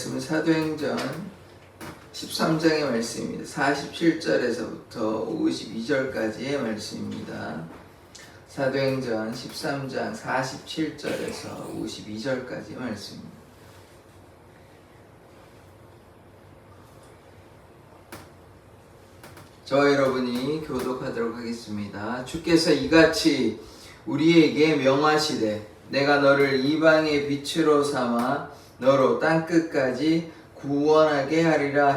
말씀은 사도행전 13장의 말씀입니다. 47절에서부터 52절까지의 말씀입니다. 사도행전 13장 47절에서 52절까지의 말씀입니다. 저와 여러분이 교독하도록 하겠습니다. 주께서 이같이 우리에게 명하시되 내가 너를 이방의 빛으로 삼아 너로 땅끝까지 구원하게 하리라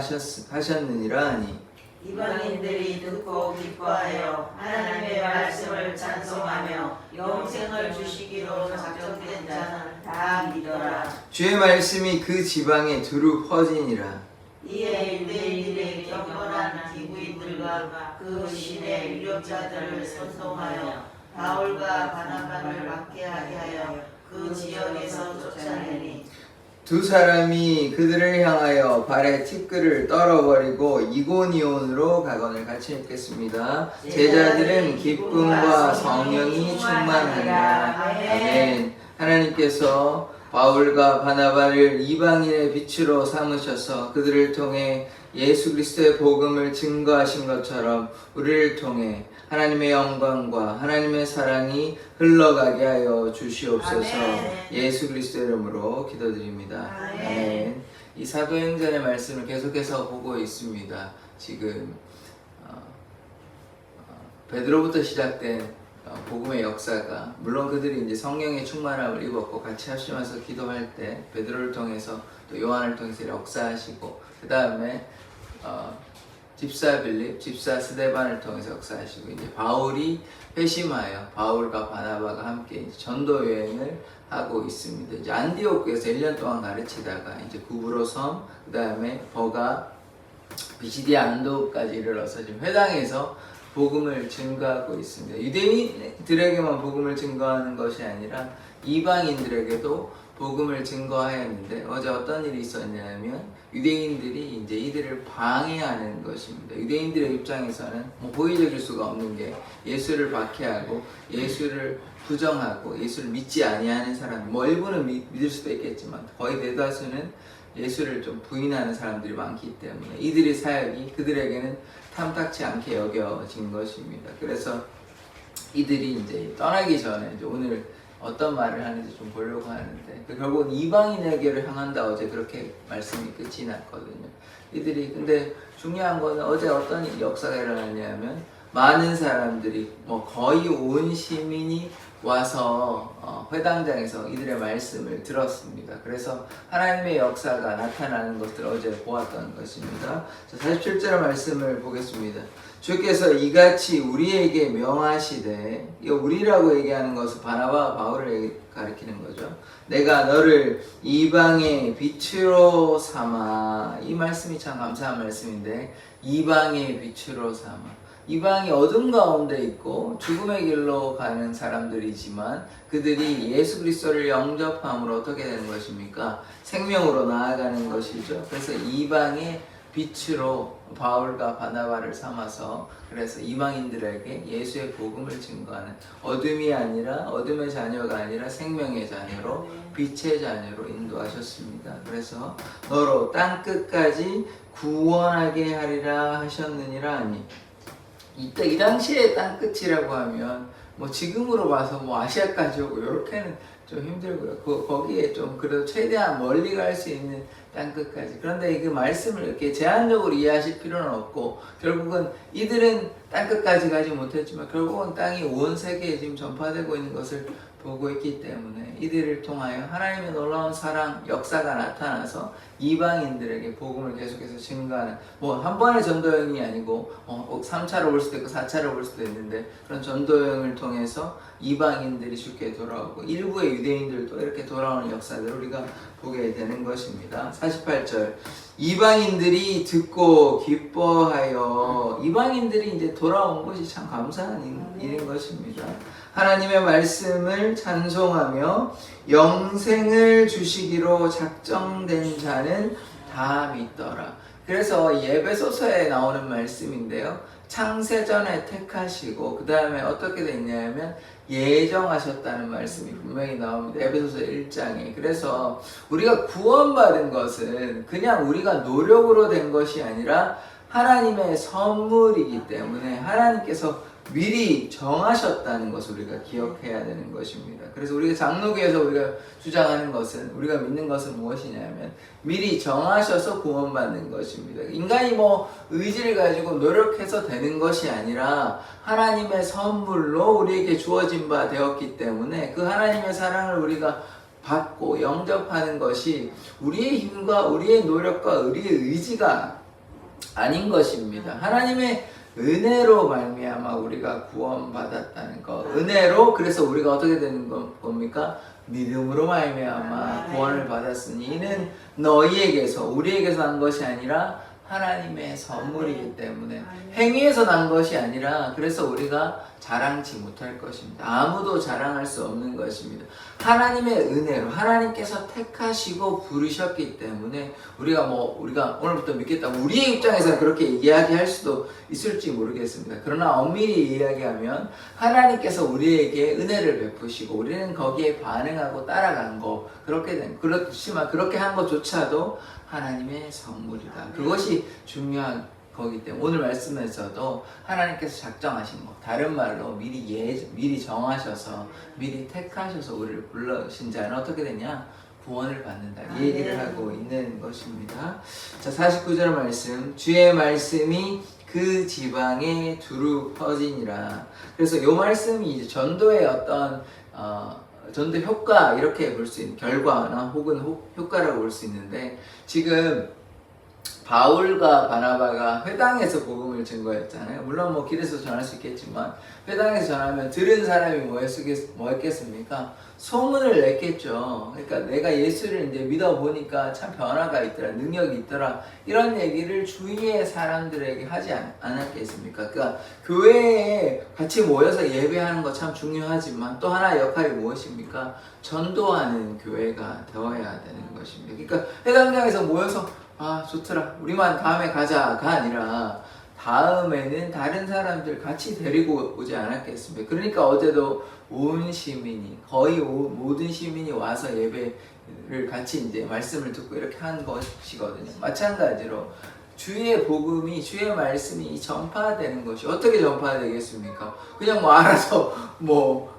하셨느니라 하니 이방인들이 듣고 기뻐하여 하나님의 말씀을 찬송하며 영생을 주시기로 작정된 자는 다 믿어라. 주의 말씀이 그 지방에 두루 퍼지니라. 이에 유대인들의 경건한 기부인들과 그 신의 유력자들을 선동하여 바울과 바나바를 박해하게 하여 그 지역에서 쫓아내니 두 사람이 그들을 향하여 발에 티끌을 떨어버리고 이고니온으로 가거늘. 같이 읽겠습니다. 제자들은 기쁨과 성령이 충만하니라. 아멘. 하나님께서 바울과 바나바를 이방인의 빛으로 삼으셔서 그들을 통해 예수 그리스도의 복음을 증거하신 것처럼 우리를 통해 하나님의 영광과 하나님의 사랑이 흘러가게 하여 주시옵소서. 아멘. 예수 그리스도의 이름으로 기도드립니다. 아멘. 아멘. 이 사도행전의 말씀을 계속해서 보고 있습니다. 지금 베드로부터 시작된 복음의 역사가, 물론 그들이 이제 성령의 충만함을 입었고 같이 합심해서 기도할 때 베드로를 통해서 또 요한을 통해서 역사하시고, 그 다음에 집사 빌립, 집사 스데반을 통해서 역사하시고, 이제 바울이 회심하여 바울과 바나바가 함께 이제 전도 여행을 하고 있습니다. 이제 안디오크에서 1년 동안 가르치다가 이제 구브로 섬, 그 다음에 버가, 비시디아 안도까지 이르러서 지금 회당에서 복음을 증거하고 있습니다. 유대인들에게만 복음을 증거하는 것이 아니라 이방인들에게도 복음을 증거하였는데, 어제 어떤 일이 있었냐면 유대인들이 이제 이들을 방해하는 것입니다. 유대인들의 입장에서는 호의적일 수가 없는 게 예수를 박해하고 예수를 부정하고 예수를 믿지 아니하는 사람, 일부는 믿을 수도 있겠지만 거의 대다수는 예수를 좀 부인하는 사람들이 많기 때문에 이들의 사역이 그들에게는 탐탁치 않게 여겨진 것입니다. 그래서 이들이 이제 떠나기 전에 이제 오늘 어떤 말을 하는지 좀 보려고 하는데, 결국은 이방인에게를 향한다, 어제 그렇게 말씀이 끝이 났거든요. 이들이, 근데 중요한 거는 어제 어떤 역사가 일어났냐면 많은 사람들이, 거의 온 시민이 와서 회당장에서 이들의 말씀을 들었습니다. 그래서 하나님의 역사가 나타나는 것들을 어제 보았던 것입니다. 47절 말씀을 보겠습니다. 주께서 이같이 우리에게 명하시되, 이 우리라고 얘기하는 것은 바나바와 바울을 가리키는 거죠. 내가 너를 이방의 빛으로 삼아. 이 말씀이 참 감사한 말씀인데, 이방의 빛으로 삼아. 이방이 어둠 가운데 있고 죽음의 길로 가는 사람들이지만 그들이 예수 그리스도를 영접함으로 어떻게 되는 것입니까? 생명으로 나아가는 것이죠. 그래서 이방의 빛으로 바울과 바나바를 삼아서, 그래서 이방인들에게 예수의 복음을 증거하는, 어둠이 아니라, 어둠의 자녀가 아니라 생명의 자녀로, 빛의 자녀로 인도하셨습니다. 그래서 너로 땅끝까지 구원하게 하리라 하셨느니라 하니, 이 당시에 땅끝이라고 하면 지금으로 봐서 아시아까지 오고 이렇게는 좀 힘들고요. 거기에 좀 그래도 최대한 멀리 갈 수 있는 땅끝까지. 그런데 그 말씀을 이렇게 제한적으로 이해하실 필요는 없고, 결국은 이들은 땅끝까지 가지 못했지만 결국은 땅이 온 세계에 지금 전파되고 있는 것을 보고 있기 때문에 이들을 통하여 하나님의 놀라운 사랑, 역사가 나타나서 이방인들에게 복음을 계속해서 증거하는, 한 번의 전도여행이 아니고 3차로 올 수도 있고 4차로 올 수도 있는데, 그런 전도여행을 통해서 이방인들이 쉽게 돌아오고 일부의 유대인들도 이렇게 돌아오는 역사들을 우리가 보게 되는 것입니다. 48절, 이방인들이 듣고 기뻐하여. 이방인들이 이제 돌아온 것이 참 감사한 일인 것입니다. 하나님의 말씀을 찬송하며 영생을 주시기로 작정된 자는 다 믿더라. 그래서 예배소서에 나오는 말씀인데요. 창세전에 택하시고 그 다음에 어떻게 됐냐면 예정하셨다는 말씀이 분명히 나옵니다. 에베소서 1장에. 그래서 우리가 구원받은 것은 그냥 우리가 노력으로 된 것이 아니라 하나님의 선물이기 때문에 하나님께서 미리 정하셨다는 것을 우리가 기억해야 되는 것입니다. 그래서 우리가 장로교에서 우리가 주장하는 것은, 우리가 믿는 것은 무엇이냐면 미리 정하셔서 구원받는 것입니다. 인간이 뭐 의지를 가지고 노력해서 되는 것이 아니라 하나님의 선물로 우리에게 주어진 바 되었기 때문에 그 하나님의 사랑을 우리가 받고 영접하는 것이 우리의 힘과 우리의 노력과 우리의 의지가 아닌 것입니다. 하나님의 은혜로 말미암아 우리가 구원받았다는 것. 은혜로, 그래서 우리가 어떻게 되는 겁니까? 믿음으로 말미암아 구원을 받았으니 이는 너희에게서, 우리에게서 난 것이 아니라 하나님의 선물이기 때문에 행위에서 난 것이 아니라, 그래서 우리가 자랑치 못할 것입니다. 아무도 자랑할 수 없는 것입니다. 하나님의 은혜로 하나님께서 택하시고 부르셨기 때문에 우리가 오늘부터 믿겠다, 우리의 입장에서는 그렇게 이야기할 수도 있을지 모르겠습니다. 그러나 엄밀히 이야기하면 하나님께서 우리에게 은혜를 베푸시고 우리는 거기에 반응하고 따라간 거, 그렇지만 그렇게 한 것조차도 하나님의 선물이다. 그것이 중요한 거기 때문에 오늘 말씀에서도 하나님께서 작정하신 것, 다른 말로 미리 정하셔서 미리 택하셔서 우리를 불러신 자는 어떻게 되냐? 구원을 받는다. 이 얘기를 하고 있는 것입니다. 자, 49절 말씀. 주의 말씀이 그 지방에 두루 퍼지니라. 그래서 이 말씀이 이제 전도의 어떤 전도 효과, 이렇게 볼 수 있는 결과나 혹은 효과라고 볼 수 있는데, 지금 바울과 바나바가 회당에서 복음을 증거했잖아요. 물론 뭐 길에서 전할 수 있겠지만 회당에서 전하면 들은 사람이 뭐 했겠습니까? 소문을 냈겠죠. 그러니까 내가 예수를 이제 믿어보니까 참 변화가 있더라, 능력이 있더라, 이런 얘기를 주위의 사람들에게 하지 않았겠습니까? 그러니까 교회에 같이 모여서 예배하는 거 참 중요하지만 또 하나의 역할이 무엇입니까? 전도하는 교회가 되어야 되는 것입니다. 그러니까 회당장에서 모여서 좋더라, 우리만 다음에 가자가 아니라 다음에는 다른 사람들 같이 데리고 오지 않았겠습니까? 그러니까 어제도 온 시민이, 거의 모든 시민이 와서 예배를 같이 이제 말씀을 듣고 이렇게 한 것이거든요. 마찬가지로 주의 복음이, 주의 말씀이 전파되는 것이 어떻게 전파되겠습니까? 그냥 뭐 알아서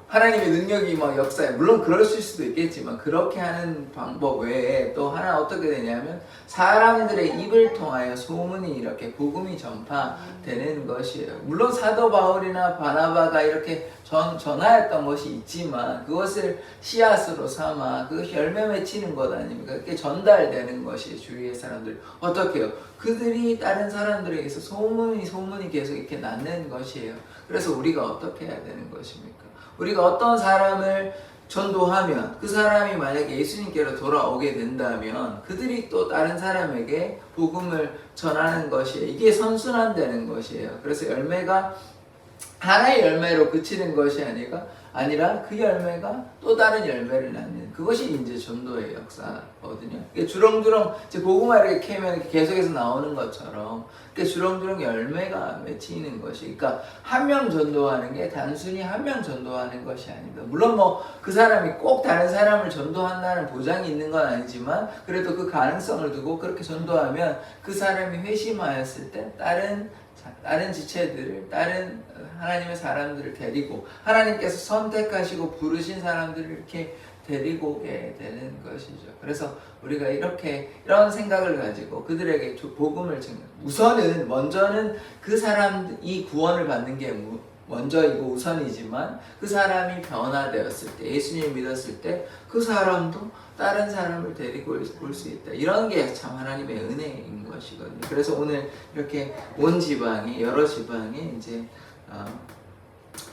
하나님의 능력이 역사에, 물론 그럴 수도 있겠지만 그렇게 하는 방법 외에 또 하나 어떻게 되냐면 사람들의 입을 통하여 소문이, 이렇게 복음이 전파되는 것이에요. 물론 사도 바울이나 바나바가 이렇게 전하였던 것이 있지만 그것을 씨앗으로 삼아 그것이 열매 맺히는 것 아닙니까? 그게 전달되는 것이 주위의 사람들. 어떻게 해요? 그들이 다른 사람들에게서 소문이 계속 이렇게 낳는 것이에요. 그래서 우리가 어떻게 해야 되는 것입니까? 우리가 어떤 사람을 전도하면 그 사람이 만약에 예수님께로 돌아오게 된다면 그들이 또 다른 사람에게 복음을 전하는 것이에요. 이게 선순환되는 것이에요. 그래서 열매가 하나의 열매로 그치는 것이 아니라 그 열매가 또 다른 열매를 낳는, 그것이 이제 전도의 역사거든요. 주렁주렁 이제 고구마 이렇게 캐면 계속해서 나오는 것처럼 주렁주렁 열매가 맺히는 것이, 그러니까 한 명 전도하는 게 단순히 한 명 전도하는 것이 아닙니다. 물론 그 사람이 꼭 다른 사람을 전도한다는 보장이 있는 건 아니지만 그래도 그 가능성을 두고 그렇게 전도하면 그 사람이 회심하였을 때 다른 지체들을, 다른 하나님의 사람들을 데리고, 하나님께서 선택하시고 부르신 사람들을 이렇게 데리고 오게 되는 것이죠. 그래서 우리가 이런 생각을 가지고 그들에게 복음을 먼저는 그 사람이 구원을 받는 게 먼저이고 우선이지만 그 사람이 변화되었을 때, 예수님을 믿었을 때 그 사람도 다른 사람을 데리고 올 수 있다. 이런 게 참 하나님의 은혜인 것이거든요. 그래서 오늘 이렇게 여러 지방에 이제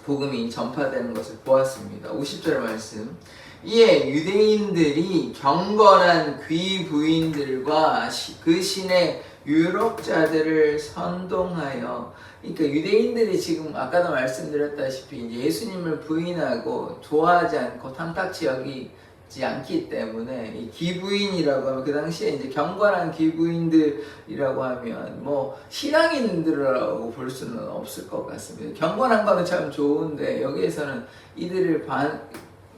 복음이 전파되는 것을 보았습니다. 50절 말씀. 이에 유대인들이 경건한 귀 부인들과 그 신의 유력자들을 선동하여, 그러니까 유대인들이 지금 아까도 말씀드렸다시피 예수님을 부인하고 좋아하지 않고 탐탁치 여기지 않기 때문에 이 기부인이라고 하면 그 당시에 이제 경건한 기부인들이라고 하면 뭐 신앙인들이라고 볼 수는 없을 것 같습니다. 경건한 거는 참 좋은데 여기에서는 이들을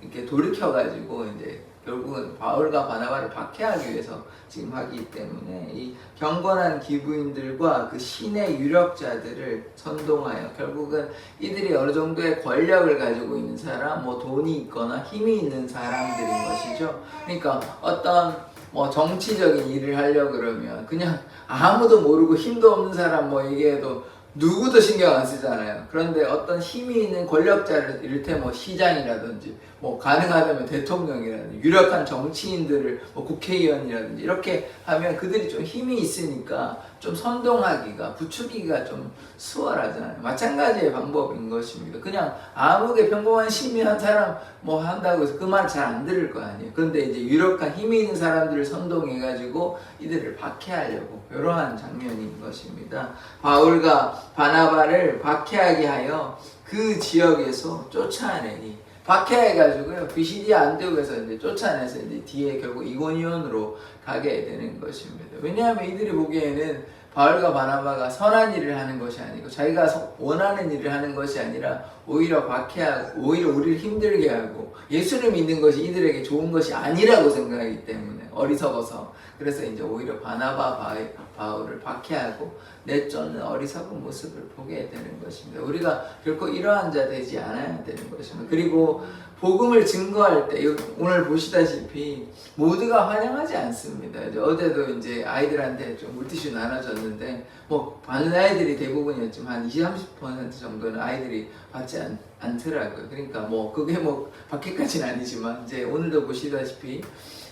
이렇게 돌이켜가지고 이제 결국은 바울과 바나바를 박해하기 위해서 지금 하기 때문에 이 경건한 기부인들과 그 신의 유력자들을 선동하여 결국은 이들이 어느 정도의 권력을 가지고 있는 사람, 뭐 돈이 있거나 힘이 있는 사람들인 것이죠. 그러니까 어떤 뭐 정치적인 일을 하려고 그러면 그냥 아무도 모르고 힘도 없는 사람 뭐 얘기해도 누구도 신경 안 쓰잖아요. 그런데 어떤 힘이 있는 권력자를 이를테면 뭐 시장이라든지 뭐 가능하다면 대통령이라든지 유력한 정치인들을 뭐 국회의원이라든지 이렇게 하면 그들이 좀 힘이 있으니까 좀 선동하기가 부추기가 좀 수월하잖아요. 마찬가지의 방법인 것입니다. 그냥 아무게 평범한 시민한 사람 뭐 한다고 해서 그 말 잘 안 들을 거 아니에요. 그런데 이제 유력한 힘이 있는 사람들을 선동해가지고 이들을 박해하려고 이러한 장면인 것입니다. 바울과 바나바를 박해하게 하여 그 지역에서 쫓아내니 박해해가지고요 비시디아 안디옥에서 이제 쫓아내서 이제 뒤에 결국 이고니온으로 가게 되는 것입니다. 왜냐하면 이들이 보기에는 바울과 바나바가 선한 일을 하는 것이 아니고 자기가 원하는 일을 하는 것이 아니라 오히려 박해하고 오히려 우리를 힘들게 하고 예수를 믿는 것이 이들에게 좋은 것이 아니라고 생각하기 때문에 어리석어서 그래서 이제 오히려 바나바 바울을 박해하고 내쫓는 어리석은 모습을 보게 되는 것입니다. 우리가 결코 이러한 자 되지 않아야 되는 것입니다. 그리고 복음을 증거할 때 오늘 보시다시피 모두가 환영하지 않습니다. 어제도 이제 아이들한테 좀 물티슈 나눠줬는데 뭐 받는 아이들이 대부분이었지만 한 20-30% 정도는 아이들이 받지 않더라고요. 그러니까 뭐 그게 뭐 받기까지는 아니지만 이제 오늘도 보시다시피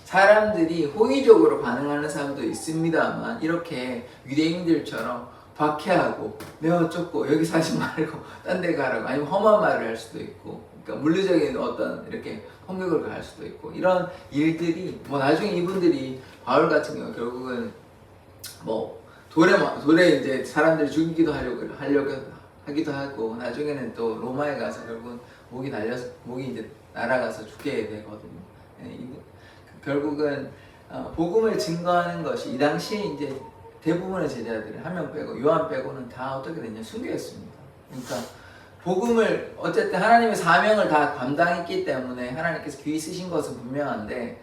사람들이 호의적으로 반응하는 사람도 있습니다만 이렇게 유대인들처럼 박해하고 내가 쫓고 여기 사지 말고 딴 데 가라고 아니면 험한 말을 할 수도 있고 그러니까 물리적인 어떤 이렇게 폭력을 가할 수도 있고 이런 일들이 뭐 나중에 이분들이 바울 같은 경우 결국은 뭐 돌에 이제 사람들을 죽이기도 하려고 하기도 하고 나중에는 또 로마에 가서 결국은 목이 이제 날아가서 죽게 되거든요. 결국은 복음을 증거하는 것이 이 당시에 이제 대부분의 제자들은 한 명 빼고 요한 빼고는 다 어떻게 됐냐 순교했습니다. 그러니까 복음을 어쨌든 하나님의 사명을 다 감당했기 때문에 하나님께서 귀히 쓰신 것은 분명한데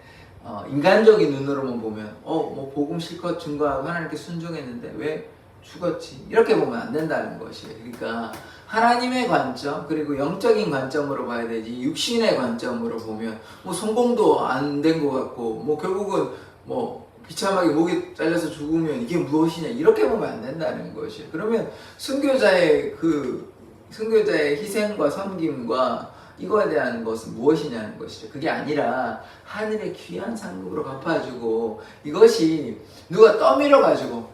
인간적인 눈으로만 보면 뭐 복음 실컷 증거하고 하나님께 순종했는데 왜 죽었지 이렇게 보면 안 된다는 것이에요. 그러니까 하나님의 관점 그리고 영적인 관점으로 봐야 되지 육신의 관점으로 보면 뭐 성공도 안 된 것 같고 뭐 결국은 뭐 비참하게 목이 잘려서 죽으면 이게 무엇이냐 이렇게 보면 안 된다는 것이에요. 그러면 순교자의 희생과 섬김과 이거에 대한 것은 무엇이냐는 것이죠. 그게 아니라 하늘의 귀한 상급으로 갚아주고 이것이 누가 떠밀어 가지고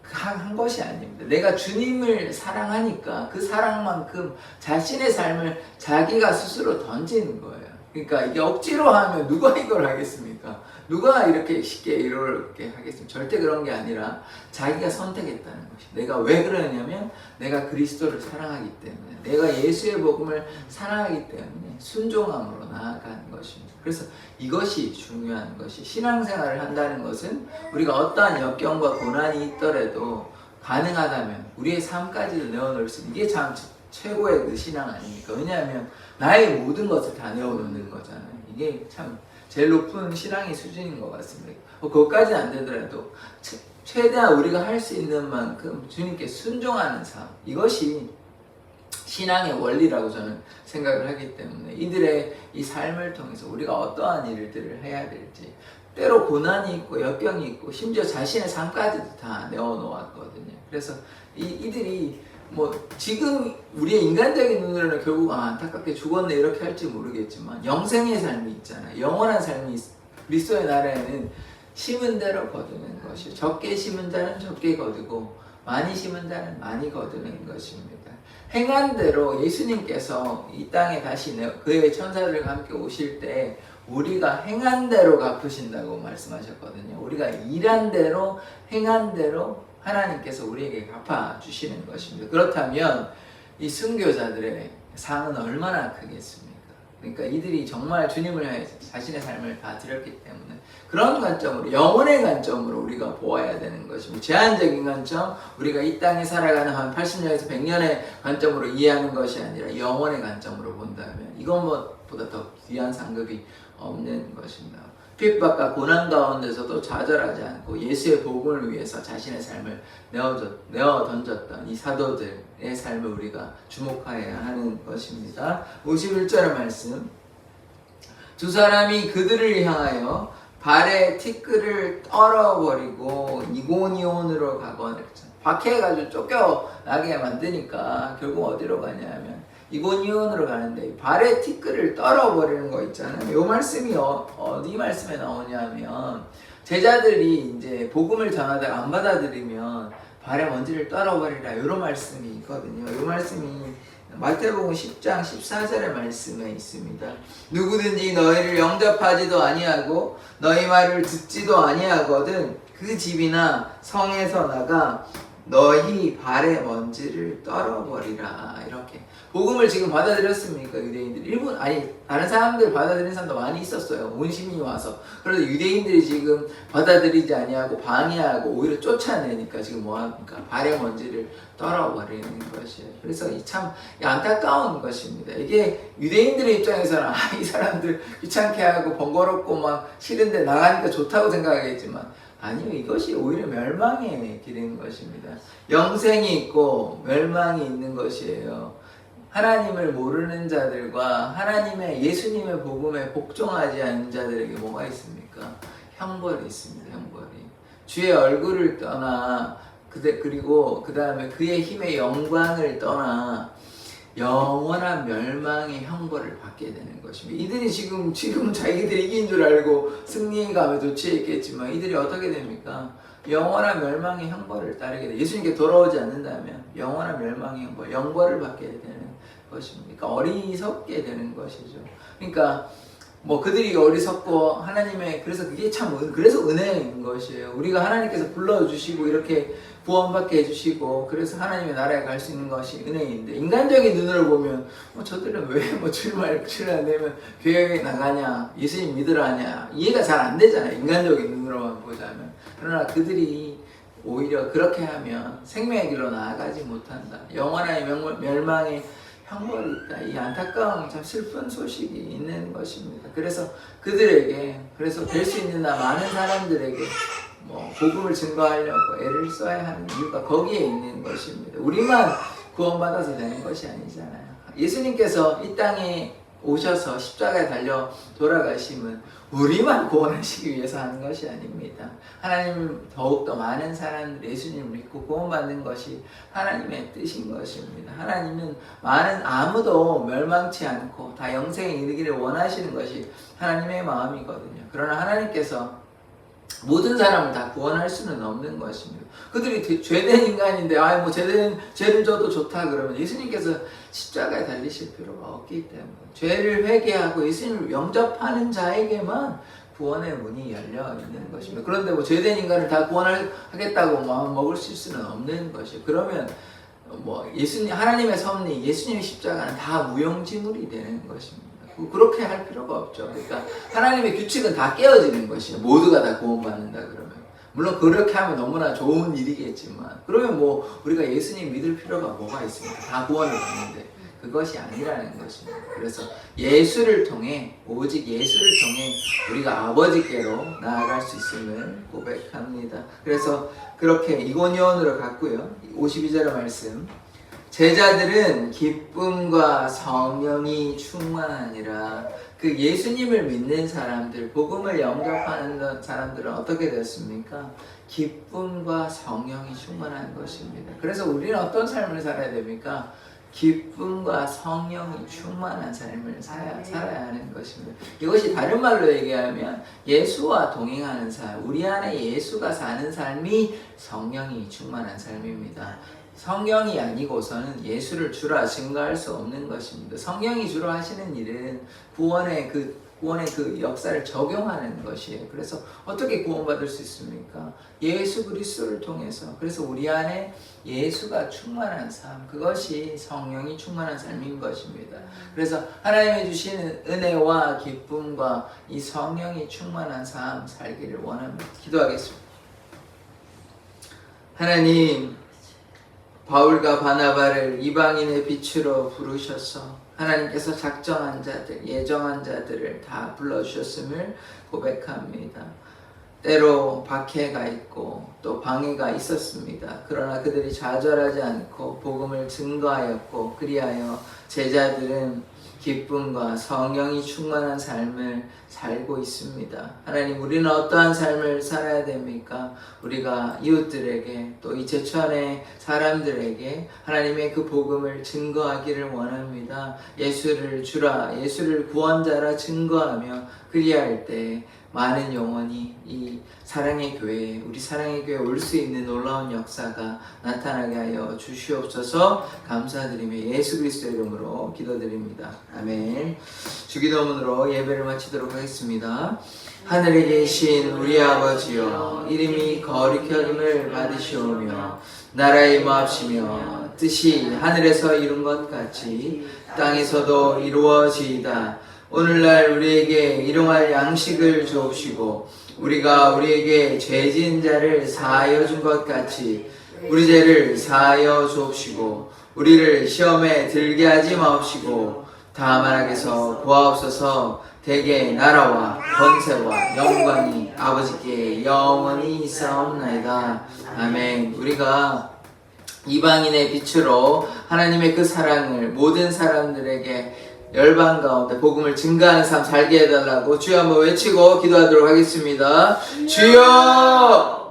한 것이 아닙니다. 내가 주님을 사랑하니까 그 사랑만큼 자신의 삶을 자기가 스스로 던지는 거예요. 그러니까 이게 억지로 하면 누가 이걸 하겠습니까? 누가 이렇게 쉽게 이렇게 하겠습니까? 절대 그런 게 아니라 자기가 선택했다는 것이. 내가 왜 그러냐면 내가 그리스도를 사랑하기 때문에 내가 예수의 복음을 사랑하기 때문에 순종함으로 나아가는 것입니다. 그래서 이것이 중요한 것이 신앙생활을 한다는 것은 우리가 어떠한 역경과 고난이 있더라도 가능하다면 우리의 삶까지도 내어놓을 수 있는 이게 참 최고의 그 신앙 아닙니까? 왜냐하면 나의 모든 것을 다 내어놓는 거잖아요. 이게 참 제일 높은 신앙의 수준인 것 같습니다. 그것까지는 안 되더라도 최대한 우리가 할 수 있는 만큼 주님께 순종하는 삶 이것이 신앙의 원리라고 저는 생각을 하기 때문에 이들의 이 삶을 통해서 우리가 어떠한 일들을 해야 될지 때로 고난이 있고 역경이 있고 심지어 자신의 삶까지도 다 내어놓았거든요. 그래서 이들이 뭐 지금 우리의 인간적인 눈으로는 결국 안타깝게 죽었네 이렇게 할지 모르겠지만 영생의 삶이 있잖아요. 영원한 삶이 그리스도의 나라에는 심은 대로 거두는 것이 적게 심은 자는 적게 거두고 많이 심은 자는 많이 거두는 것입니다. 행한 대로 예수님께서 이 땅에 다시 그의 천사들과 함께 오실 때 우리가 행한 대로 갚으신다고 말씀하셨거든요. 우리가 일한 대로 행한 대로 하나님께서 우리에게 갚아주시는 것입니다. 그렇다면 이 순교자들의 상은 얼마나 크겠습니까? 그러니까 이들이 정말 주님을 향해서 자신의 삶을 다 드렸기 때문에 그런 관점으로, 영혼의 관점으로 우리가 보아야 되는 것입니다. 제한적인 관점, 우리가 이 땅에 살아가는 한 80년에서 100년의 관점으로 이해하는 것이 아니라 영혼의 관점으로 본다면 이것보다 더 귀한 상급이 없는 것입니다. 핍박과 고난 가운데서도 좌절하지 않고 예수의 복음을 위해서 자신의 삶을 내어 던졌던 이 사도들의 삶을 우리가 주목해야 하는 것입니다. 51절 말씀, 두 사람이 그들을 향하여 발에 티끌을 떨어버리고 이고니온으로 가거나, 박해해가지고 쫓겨나게 만드니까 결국 어디로 가냐면 이고니온으로 가는데 발에 티끌을 떨어버리는 거 있잖아요. 이 말씀이 어디 말씀에 나오냐면 제자들이 이제 복음을 전하다가 안 받아들이면 발에 먼지를 떨어버리라, 이런 말씀이 있거든요. 이 말씀이 마태복음 10장 14절의 말씀에 있습니다. 누구든지 너희를 영접하지도 아니하고 너희 말을 듣지도 아니하거든 그 집이나 성에서 나가 너희 발에 먼지를 떨어버리라. 이렇게 복음을 지금 받아들였습니까? 유대인들 일본, 아니 다른 사람들 받아들이는 사람도 많이 있었어요. 온 시민이 와서. 그래서 유대인들이 지금 받아들이지 아니하고 방해하고 오히려 쫓아내니까 지금 뭐합니까? 발에 먼지를 떨어버리는 것이에요. 그래서 참 안타까운 것입니다. 이게 유대인들의 입장에서는 이 사람들 귀찮게 하고 번거롭고 막 싫은데 나가니까 좋다고 생각하겠지만 아니요, 이것이 오히려 멸망의 길인 것입니다. 영생이 있고 멸망이 있는 것이에요. 하나님을 모르는 자들과 하나님의 예수님의 복음에 복종하지 않는 자들에게 뭐가 있습니까? 형벌이 있습니다. 형벌이. 주의 얼굴을 떠나 그리고 그 다음에 그의 힘의 영광을 떠나 영원한 멸망의 형벌을 받게 되는 것입니다. 이들이 지금 자기들이 이긴 줄 알고 승리감에 도취해 있겠지만 이들이 어떻게 됩니까? 영원한 멸망의 형벌을 따르게 돼. 예수님께 돌아오지 않는다면 영원한 멸망의 형벌, 영벌을 받게 되는 것입니다. 그러니까 어리석게 되는 것이죠. 그러니까 뭐 그들이 어리석고 하나님의, 그래서 그게 그래서 은혜인 것이에요. 우리가 하나님께서 불러주시고 이렇게 구원받게 해주시고 그래서 하나님의 나라에 갈 수 있는 것이 은혜인데, 인간적인 눈으로 보면 저들은 왜 출마를 안 되면 교회에 나가냐, 예수님 믿으라냐, 이해가 잘 안 되잖아요. 인간적인 눈으로만 보자면. 그러나 그들이 오히려 그렇게 하면 생명의 길로 나아가지 못한다. 영원한 멸망의 형벌이 있다. 이 안타까운 참 슬픈 소식이 있는 것입니다. 그래서 그들에게, 그래서 될 수 있는 많은 사람들에게 복음을 증거하려고 애를 써야 하는 이유가 거기에 있는 것입니다. 우리만 구원받아서 되는 것이 아니잖아요. 예수님께서 이 땅에 오셔서 십자가에 달려 돌아가심은 우리만 구원하시기 위해서 하는 것이 아닙니다. 하나님 더욱더 많은 사람들이 예수님을 믿고 구원받는 것이 하나님의 뜻인 것입니다. 하나님은 아무도 멸망치 않고 다 영생에 이르기를 원하시는 것이 하나님의 마음이거든요. 그러나 하나님께서 모든 사람을 다 구원할 수는 없는 것입니다. 그들이 죄된 인간인데 죄를 져도 좋다 그러면 예수님께서 십자가에 달리실 필요가 없기 때문에 죄를 회개하고 예수님을 영접하는 자에게만 구원의 문이 열려 있는 것입니다. 그런데 죄된 인간을 다 구원하겠다고 마음 먹을 수는 없는 것이에요. 그러면 하나님의 섭리, 예수님의 십자가는 다 무용지물이 되는 것입니다. 그렇게 할 필요가 없죠. 그러니까 하나님의 규칙은 다 깨어지는 것이에요. 모두가 다 구원받는다 그러면. 물론 그렇게 하면 너무나 좋은 일이겠지만, 그러면 우리가 예수님 믿을 필요가 뭐가 있습니까? 다 구원을 받는데 그것이 아니라는 것입니다. 그래서 예수를 통해, 오직 예수를 통해 우리가 아버지께로 나아갈 수 있음을 고백합니다. 그래서 그렇게 이고니온으로 갔고요. 52절의 말씀, 제자들은 기쁨과 성령이 충만하니라. 그 예수님을 믿는 사람들, 복음을 영접하는 사람들은 어떻게 됐습니까? 기쁨과 성령이 충만한 것입니다. 그래서 우리는 어떤 삶을 살아야 됩니까? 기쁨과 성령이 충만한 삶을 살아야 하는 것입니다. 이것이 다른 말로 얘기하면 예수와 동행하는 삶, 우리 안에 예수가 사는 삶이 성령이 충만한 삶입니다. 성령이 아니고서는 예수를 주라 증거할 수 없는 것입니다. 성령이 주로 하시는 일은 구원의 구원의 그 역사를 적용하는 것이에요. 그래서 어떻게 구원받을 수 있습니까? 예수 그리스도를 통해서. 그래서 우리 안에 예수가 충만한 삶, 그것이 성령이 충만한 삶인 것입니다. 그래서 하나님이 주시는 은혜와 기쁨과 이 성령이 충만한 삶 살기를 원합니다. 기도하겠습니다. 하나님, 바울과 바나바를 이방인의 빛으로 부르셔서 하나님께서 작정한 자들, 예정한 자들을 다 불러주셨음을 고백합니다. 때로 박해가 있고 또 방해가 있었습니다. 그러나 그들이 좌절하지 않고 복음을 증거하였고, 그리하여 제자들은 기쁨과 성령이 충만한 삶을 살고 있습니다. 하나님, 우리는 어떠한 삶을 살아야 됩니까? 우리가 이웃들에게 또 이 제천의 사람들에게 하나님의 그 복음을 증거하기를 원합니다. 예수를 주라, 예수를 구원자라 증거하며 그리할 때 많은 영혼이 이 사랑의 교회에, 우리 사랑의 교회에 올 수 있는 놀라운 역사가 나타나게 하여 주시옵소서. 감사드리며 예수 그리스도의 이름으로 기도드립니다. 아멘. 주기도문으로 예배를 마치도록 하겠습니다. 하늘에 계신 우리 아버지여, 이름이 거룩히 여김을 받으시오며 나라의 임하옵시며 뜻이 하늘에서 이룬 것 같이 땅에서도 이루어지이다. 오늘날 우리에게 일용할 양식을 주옵시고, 우리가 우리에게 죄 지은 자를 사하여 준 것 같이 우리 죄를 사하여 주옵시고, 우리를 시험에 들게 하지 마옵시고 다만 악에서 구하옵소서. 대개 나라와 권세와 영광이 아버지께 영원히 있사옵나이다. 아멘. 우리가 이방인의 빛으로 하나님의 그 사랑을 모든 사람들에게 열방 가운데 복음을 증거하는 삶 살게 해달라고 주여 한번 외치고 기도하도록 하겠습니다. 주여!